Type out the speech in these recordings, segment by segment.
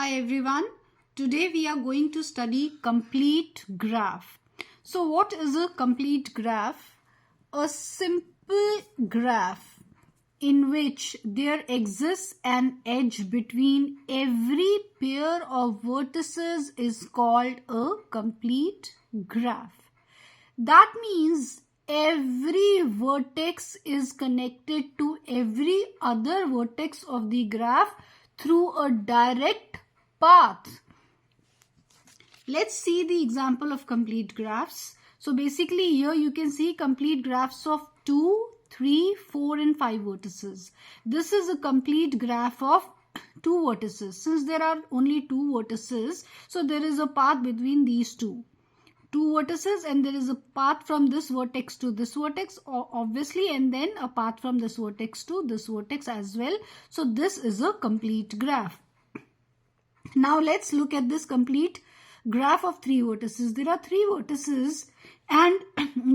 Hi everyone. Today we are going to study complete graph. So what is a complete graph? A simple graph in which there exists an edge between every pair of vertices is called a complete graph. That means every vertex is connected to every other vertex of the graph through a direct path. Let's see the example of complete graphs. So basically here you can see complete graphs of 2, 3, 4 and 5 vertices. This is a complete graph of 2 vertices. Since there are only 2 vertices, so there is a path between these two vertices, and there is a path from this vertex to this vertex obviously, and then a path from this vertex to this vertex as well. So this is a complete graph. Now let's look at this complete graph of 3 vertices. There are 3 vertices and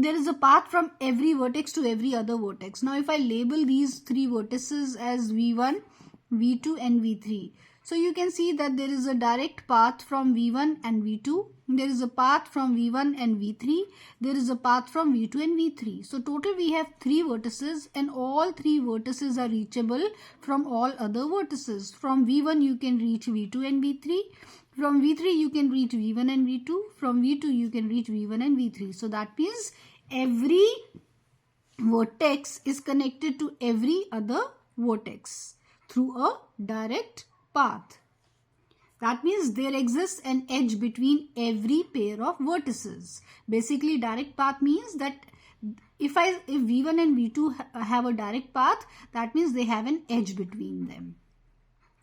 there is a path from every vertex to every other vertex. Now if I label these 3 vertices as V1, V2 and V3. So you can see that there is a direct path from V1 and V2. There is a path from V1 and V3. There is a path from V2 and V3. So total we have 3 vertices, and all 3 vertices are reachable from all other vertices. From V1 you can reach V2 and V3. From V3 you can reach V1 and V2. From V2 you can reach V1 and V3. So that means every vertex is connected to every other vertex through a direct path. That means there exists an edge between every pair of vertices. Basically, direct path means that if V1 and V2 have a direct path, that means they have an edge between them.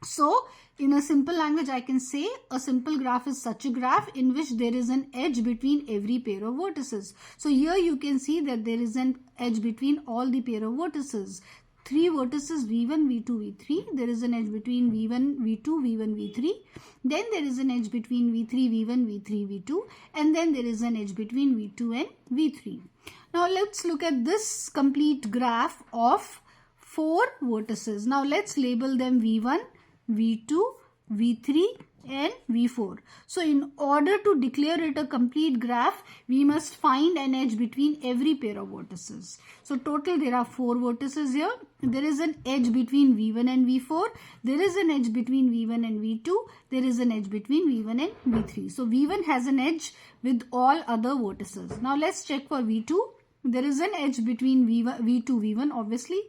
So, in a simple language, I can say a simple graph is such a graph in which there is an edge between every pair of vertices. So, here you can see that there is an edge between all the pair of vertices. 3 vertices V1, V2, V3. There is an edge between V1, V2, V1, V3. Then there is an edge between V3, V1, V3, V2. And then there is an edge between V2 and V3. Now let's look at this complete graph of 4 vertices. Now let's label them V1, V2, V3 and V4. So in order to declare it a complete graph, we must find an edge between every pair of vertices. So total there are 4 vertices here. There is an edge between V1 and V4. There is an edge between V1 and V2. There is an edge between V1 and V3. So V1 has an edge with all other vertices. Now let's check for V2. There is an edge between V2, V1 obviously.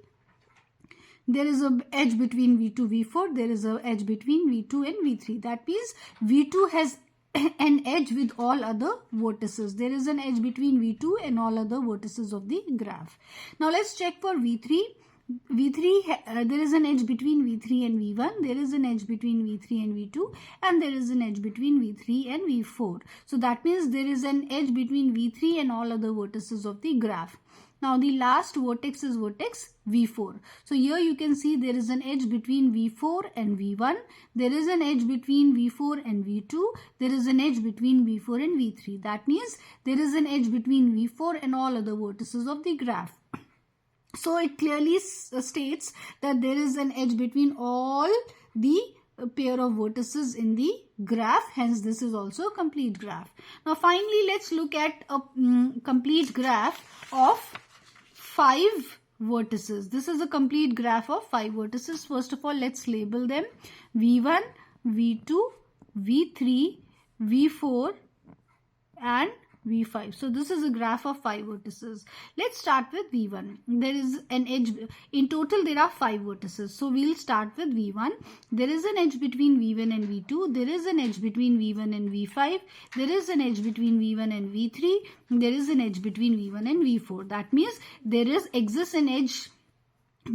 There is an edge between V2, V4. There is an edge between V2 and V3. That means V2 has an edge with all other vertices. There is an edge between V2 and all other vertices of the graph. Now let's check for V3. There is an edge between V3 and V1. There is an edge between V3 and V2. And there is an edge between V3 and V4. So that means there is an edge between V3 and all other vertices of the graph. Now the last vertex is vertex V4. So here you can see there is an edge between V4 and V1. There is an edge between V4 and V2. There is an edge between V4 and V3. That means there is an edge between V4 and all other vertices of the graph. So it clearly states that there is an edge between all the pair of vertices in the graph. Hence this is also a complete graph. Now finally let's look at a complete graph of 5 vertices. This is a complete graph of 5 vertices. First of all, let's label them V1, V2, V3, V4 and V5. So this is a graph of 5 vertices. Let's start with V1. There is an edge. In total there are 5 vertices. So we'll start with V1. There is an edge between V1 and V2. There is an edge between V1 and V5. There is an edge between V1 and V3. There is an edge between V1 and V4. That means there exists an edge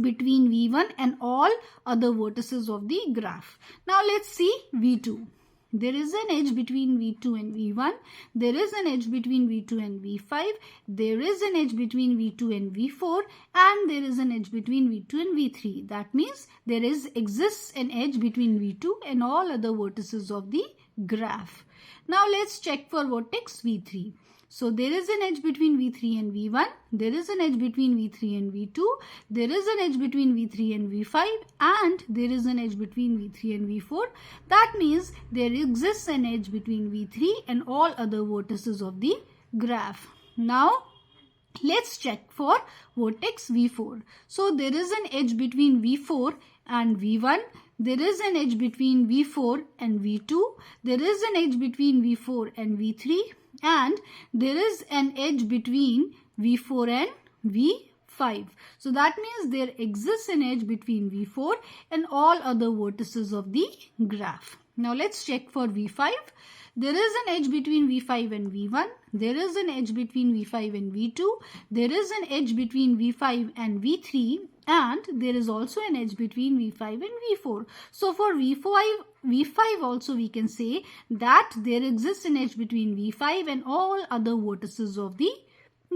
between V1 and all other vertices of the graph. Now let's see V2. There is an edge between V2 and V1. There is an edge between V2 and V5. There is an edge between V2 and V4. And there is an edge between V2 and V3. That means there exists an edge between V2 and all other vertices of the graph. Now let's check for vertex V3. So there is an edge between V3 and V1. There is an edge between V3 and V2. There is an edge between V3 and V5. And there is an edge between V3 and V4. That means there exists an edge between V3 and all other vertices of the graph. Now, let's check for vertex V4. So there is an edge between V4 and V1. There is an edge between V4 and V2. There is an edge between V4 and V3. And there is an edge between V4 and V5. So that means there exists an edge between V4 and all other vertices of the graph. Now let's check for V5. There is an edge between V5 and V1. There is an edge between V5 and V2. There is an edge between V5 and V3. And there is also an edge between V5 and V4. So for V5 also we can say that there exists an edge between V5 and all other vertices of the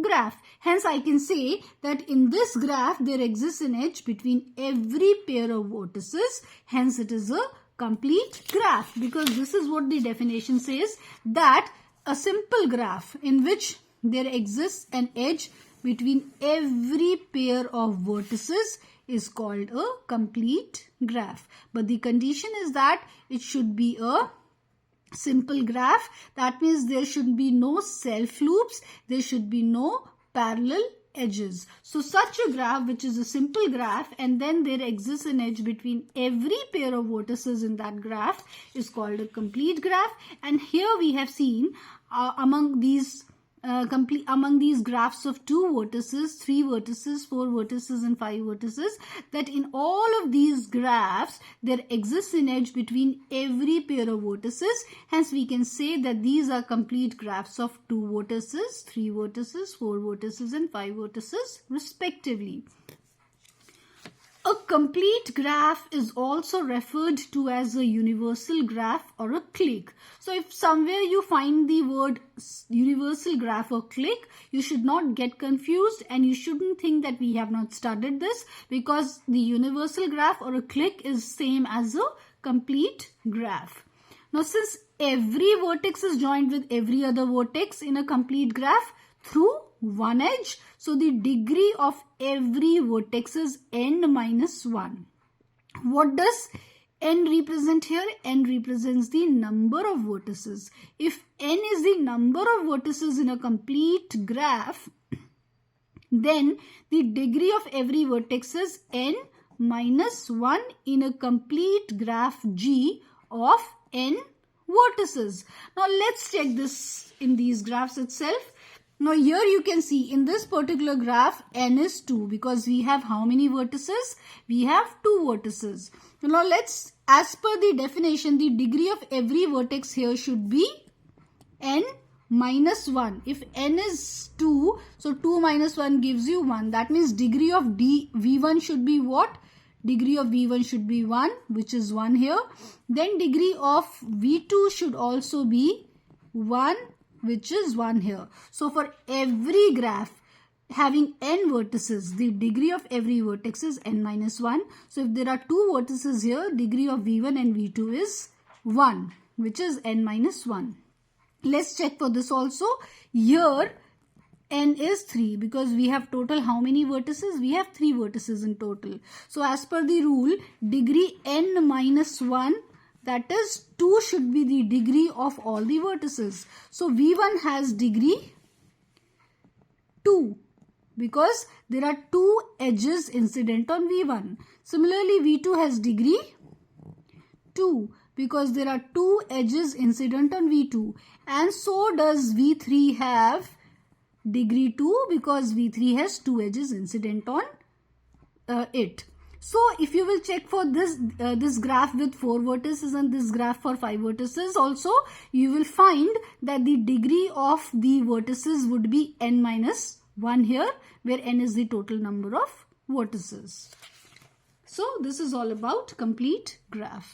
graph. Hence I can say that in this graph there exists an edge between every pair of vertices. Hence it is a complete graph, because this is what the definition says, that a simple graph in which there exists an edge between every pair of vertices is called a complete graph. But the condition is that it should be a simple graph. That means there should be no self loops, there should be no parallel edges. So such a graph which is a simple graph and then there exists an edge between every pair of vertices in that graph is called a complete graph. And here we have seen among these graphs of 2 vertices, 3 vertices, 4 vertices and 5 vertices, that in all of these graphs there exists an edge between every pair of vertices. Hence we can say that these are complete graphs of 2 vertices, 3 vertices, 4 vertices and 5 vertices respectively. A complete graph is also referred to as a universal graph or a clique. So if somewhere you find the word universal graph or clique, you should not get confused and you shouldn't think that we have not studied this, because the universal graph or a clique is same as a complete graph. Now since every vertex is joined with every other vertex in a complete graph through one edge, so the degree of every vertex is n minus 1. What does n represent here? N represents the number of vertices. If n is the number of vertices in a complete graph, then the degree of every vertex is n minus 1 in a complete graph G of n vertices. Now let's check this in these graphs itself. Now here you can see in this particular graph n is 2, because we have how many vertices? We have 2 vertices. Now let's, as per the definition, the degree of every vertex here should be n minus 1. If n is 2, so 2 minus 1 gives you 1. That means degree of V1 should be what? Degree of V1 should be 1, which is 1 here. Then degree of V2 should also be 1, which is 1 here. So for every graph having n vertices, the degree of every vertex is n minus 1. So if there are 2 vertices here, degree of V1 and V2 is 1, which is n minus 1. Let's check for this also. Here n is 3, because we have total how many vertices? We have 3 vertices in total. So as per the rule, degree n minus 1, that is 2 should be the degree of all the vertices. So V1 has degree 2, because there are 2 edges incident on V1. Similarly, V2 has degree 2, because there are 2 edges incident on V2. And so does V3 have degree 2, because V3 has 2 edges incident on it. So if you will check for this graph with 4 vertices and this graph for 5 vertices also, you will find that the degree of the vertices would be n minus 1 here, where n is the total number of vertices. So this is all about complete graph.